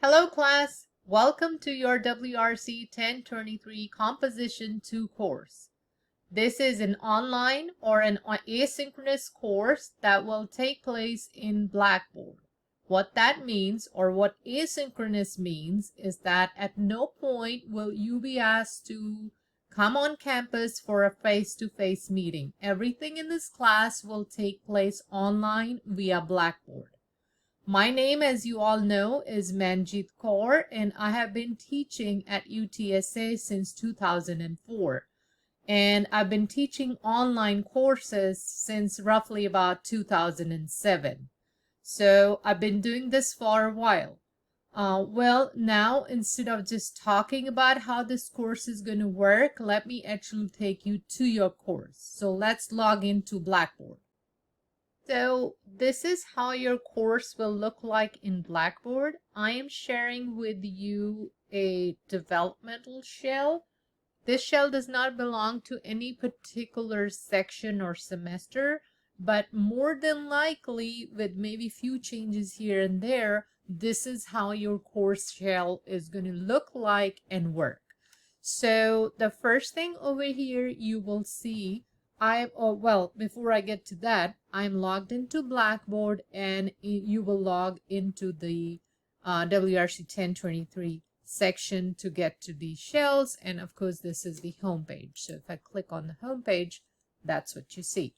Hello class, welcome to your WRC 1023 Composition 2 course. This is an online or an asynchronous course that will take place in Blackboard. What that means, or what asynchronous means, is that at no point will you be asked to come on campus for a face-to-face meeting. Everything in this class will take place online via Blackboard. My name, as you all know, is Manjeet Kaur, and I have been teaching at UTSA since 2004. And I've been teaching online courses since roughly about 2007. So I've been doing this for a while. Well, now instead of just talking about how this course is going to work, let me actually take you to your course. So let's log into Blackboard. So this is how your course will look like in Blackboard. I am sharing with you a developmental shell. This shell does not belong to any particular section or semester, but more than likely, with maybe few changes here and there, this is how your course shell is going to look like and work. So the first thing over here you will see, before I get to that, I'm logged into Blackboard, and you will log into the WRC 1023 section to get to these shells. And of course, this is the home page. So if I click on the home page, that's what you see.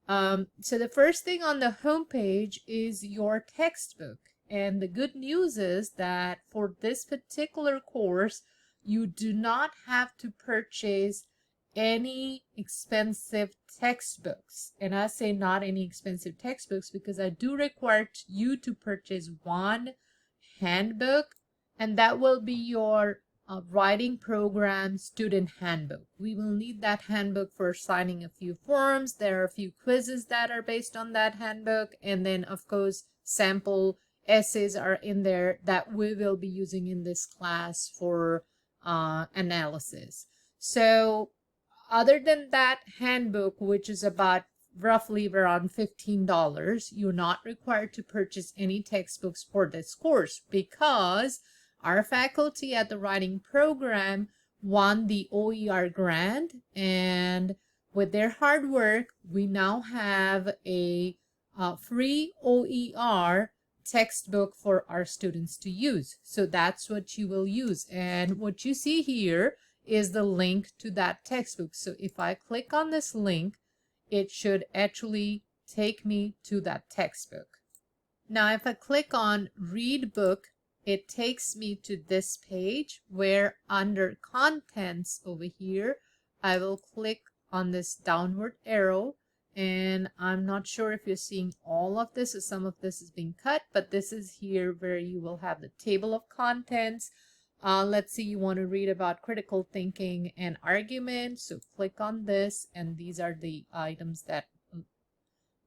So the first thing on the home page is your textbook. And the good news is that for this particular course, you do not have to purchase any expensive textbooks. And I say not any expensive textbooks because I do require you to purchase one handbook, and that will be your writing program student handbook. We will need that handbook for signing a few forms. There are a few quizzes that are based on that handbook, and then of course sample essays are in there that we will be using in this class for analysis. So other than that handbook, which is about roughly around $15, you're not required to purchase any textbooks for this course because our faculty at the writing program won the OER grant, and with their hard work, we now have a free OER textbook for our students to use. So that's what you will use. And what you see here is the link to that textbook. So if I click on this link, it should actually take me to that textbook. Now, if I click on read book, it takes me to this page where under contents over here, I will click on this downward arrow. And I'm not sure if you're seeing all of this or some of this is being cut, but this is here where you will have the table of contents. Let's see, you want to read about critical thinking and argument. So click on this, and these are the items that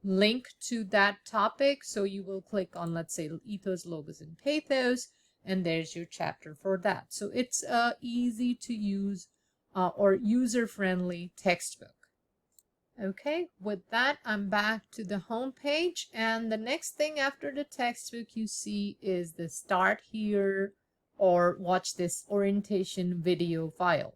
link to that topic. So you will click on, let's say, ethos, logos, and pathos, and there's your chapter for that. So it's a easy to use or user-friendly textbook. Okay, with that, I'm back to the home page, and the next thing after the textbook you see is the start here or watch this orientation video file.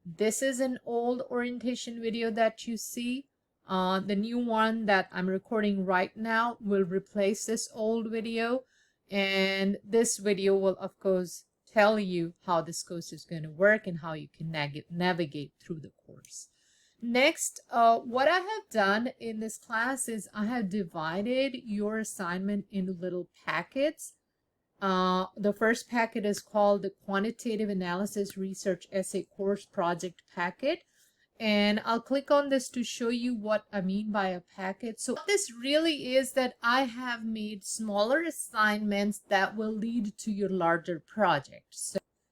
This is an old orientation video that you see. The new one that I'm recording right now will replace this old video, and this video will of course tell you how this course is going to work and how you can navigate through the course. Next, what I have done in this class is I have divided your assignment into little packets. The first packet is called the Quantitative Analysis Research Essay Course Project Packet. And I'll click on this to show you what I mean by a packet. So what this really is that I have made smaller assignments that will lead to your larger project.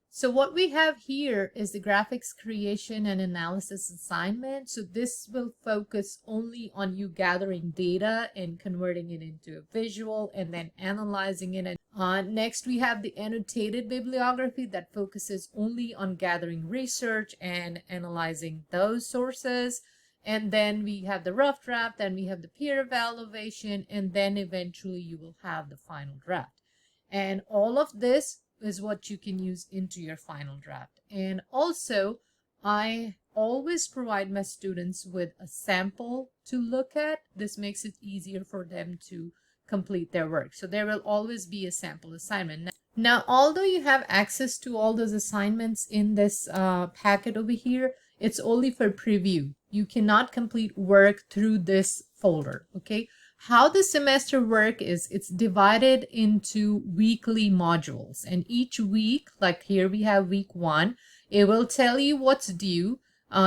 So what we have here is the graphics creation and analysis assignment. So this will focus only on you gathering data and converting it into a visual and then analyzing it. Next, we have the annotated bibliography that focuses only on gathering research and analyzing those sources. And then we have the rough draft, then we have the peer evaluation, and then eventually you will have the final draft. And all of this is what you can use into your final draft. And also, I always provide my students with a sample to look at. This makes it easier for them to complete their work. So there will always be a sample assignment. Now, although you have access to all those assignments in this packet over here, it's only for preview. You cannot complete work through this folder, okay? How the semester work is, it's divided into weekly modules, and each week, like here we have week 1, it will tell you what's due.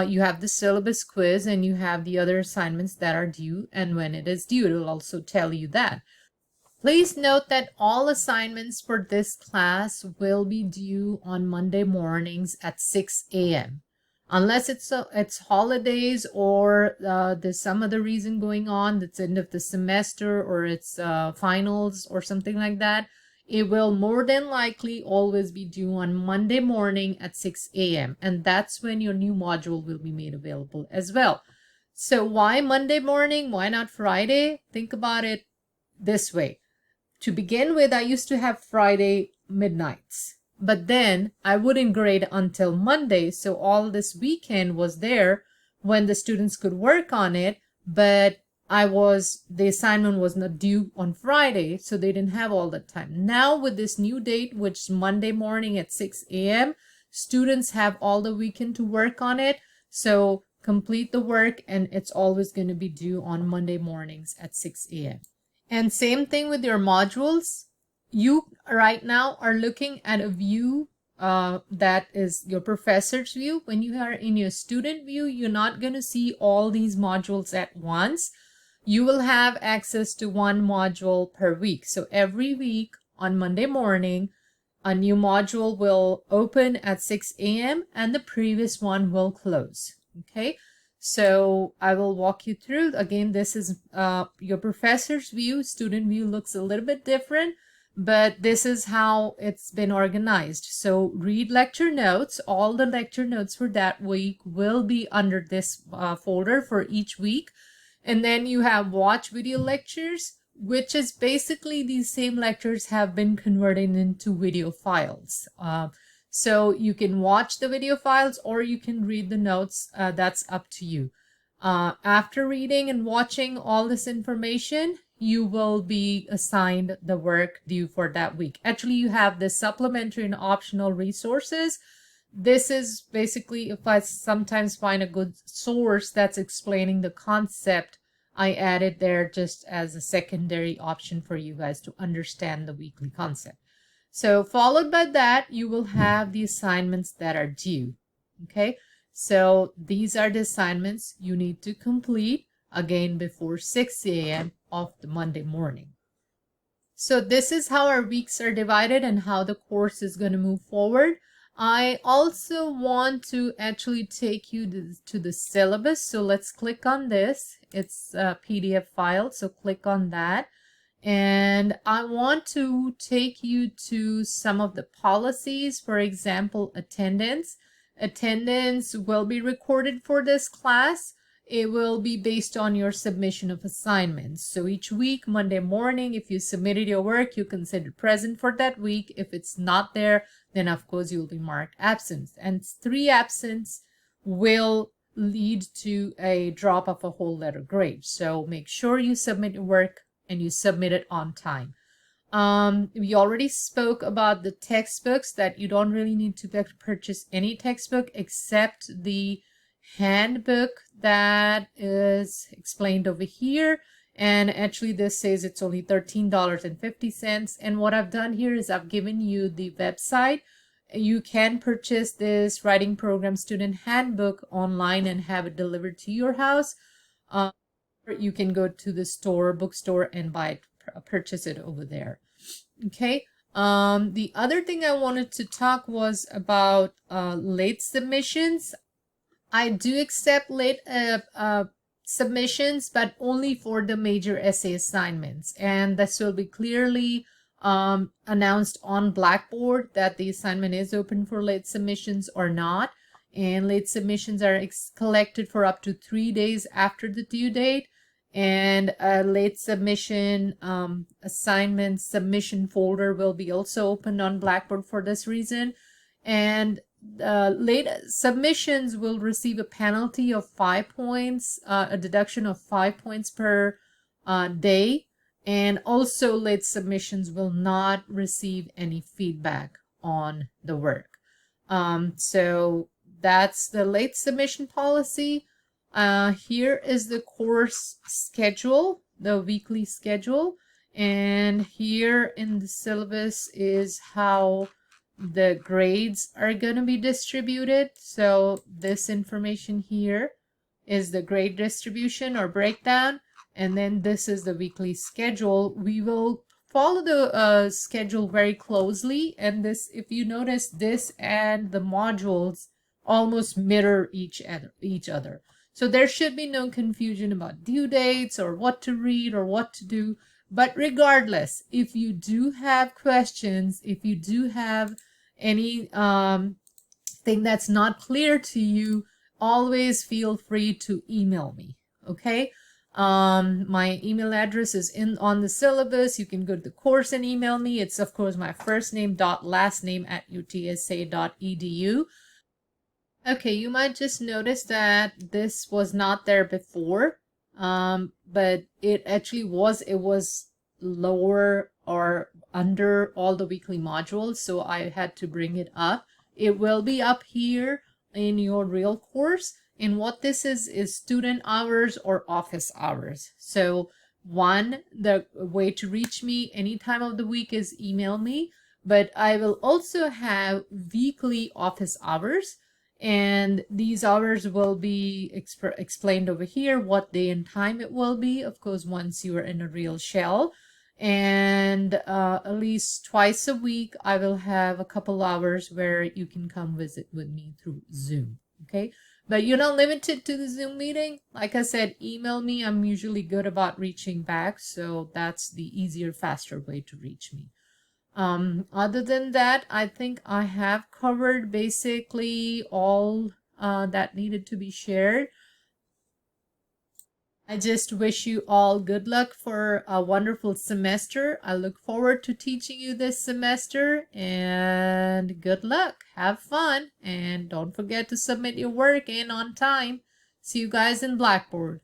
You have the syllabus quiz and you have the other assignments that are due, and when it is due, it will also tell you that. Please note that all assignments for this class will be due on Monday mornings at 6 a.m. Unless it's holidays or there's some other reason going on, that's end of the semester or it's finals or something like that, it will more than likely always be due on Monday morning at 6 a.m. And that's when your new module will be made available as well. So why Monday morning? Why not Friday? Think about it this way. To begin with, I used to have Friday midnights, but then I wouldn't grade until Monday. So all this weekend was there when the students could work on it, but the assignment was not due on Friday, so they didn't have all that time. Now with this new date, which is Monday morning at 6 a.m., students have all the weekend to work on it. So complete the work, and it's always going to be due on Monday mornings at 6 a.m. And same thing with your modules. You right now are looking at a view that is your professor's view. When you are in your student view, you're not going to see all these modules at once. You will have access to one module per week. So every week on Monday morning, a new module will open at 6 a.m. and the previous one will close. Okay. So I will walk you through. Again, this is your professor's view. Student view looks a little bit different, but this is how it's been organized. So read lecture notes. All the lecture notes for that week will be under this folder for each week. And then you have watch video lectures, which is basically these same lectures have been converted into video files. So you can watch the video files or you can read the notes. That's up to you. After reading and watching all this information, you will be assigned the work due for that week. Actually, you have the supplementary and optional resources. This is basically if I sometimes find a good source that's explaining the concept, I added there just as a secondary option for you guys to understand the weekly concept. So followed by that, you will have the assignments that are due. Okay, so these are the assignments you need to complete again before 6 a.m. of the Monday morning. So this is how our weeks are divided and how the course is going to move forward. I also want to actually take you to the syllabus. So let's click on this. It's a PDF file, so click on that. And I want to take you to some of the policies. For example, attendance. Attendance will be recorded for this class. It will be based on your submission of assignments. So each week, Monday morning, if you submitted your work, you consider present for that week. If it's not there, then of course you'll be marked absent. And 3 absence will lead to a drop of a whole letter grade. So make sure you submit your work and you submit it on time. We already spoke about the textbooks, that you don't really need to purchase any textbook except the handbook that is explained over here. And actually this says it's only $13.50. And what I've done here is I've given you the website. You can purchase this writing program student handbook online and have it delivered to your house. You can go to the store, bookstore, and buy it, purchase it over there. Okay. The other thing I wanted to talk was about late submissions. I do accept late submissions, but only for the major essay assignments. And this will be clearly announced on Blackboard that the assignment is open for late submissions or not. And late submissions are collected for up to 3 days after the due date. and a late submission assignment submission folder will be also opened on Blackboard for this reason. And late submissions will receive a penalty of 5 points, a deduction of 5 points per day. And also late submissions will not receive any feedback on the work. So that's the late submission policy. Here is the course schedule, the weekly schedule, and here in the syllabus is how the grades are going to be distributed. So this information here is the grade distribution or breakdown, and then this is the weekly schedule. We will follow the schedule very closely, and this, if you notice, this and the modules almost mirror each other. So there should be no confusion about due dates or what to read or what to do. But regardless, if you do have questions, if you do have any thing that's not clear to you, always feel free to email me. Okay? My email address is on the syllabus. You can go to the course and email me. It's of course my first name dot last name at utsa.edu. Okay, you might just notice that this was not there before, but it actually was. It was lower or under all the weekly modules, so I had to bring it up. It will be up here in your real course. And what this is student hours or office hours. So one, the way to reach me any time of the week is email me, but I will also have weekly office hours. And these hours will be explained over here, what day and time it will be, of course, once you are in a real shell. And at least twice a week, I will have a couple hours where you can come visit with me through Zoom. Okay, but you're not limited to the Zoom meeting. Like I said, email me. I'm usually good about reaching back, so that's the easier, faster way to reach me. Other than that, I think I have covered basically all that needed to be shared. I just wish you all good luck for a wonderful semester. I look forward to teaching you this semester, and good luck. Have fun, and don't forget to submit your work in on time. See you guys in Blackboard.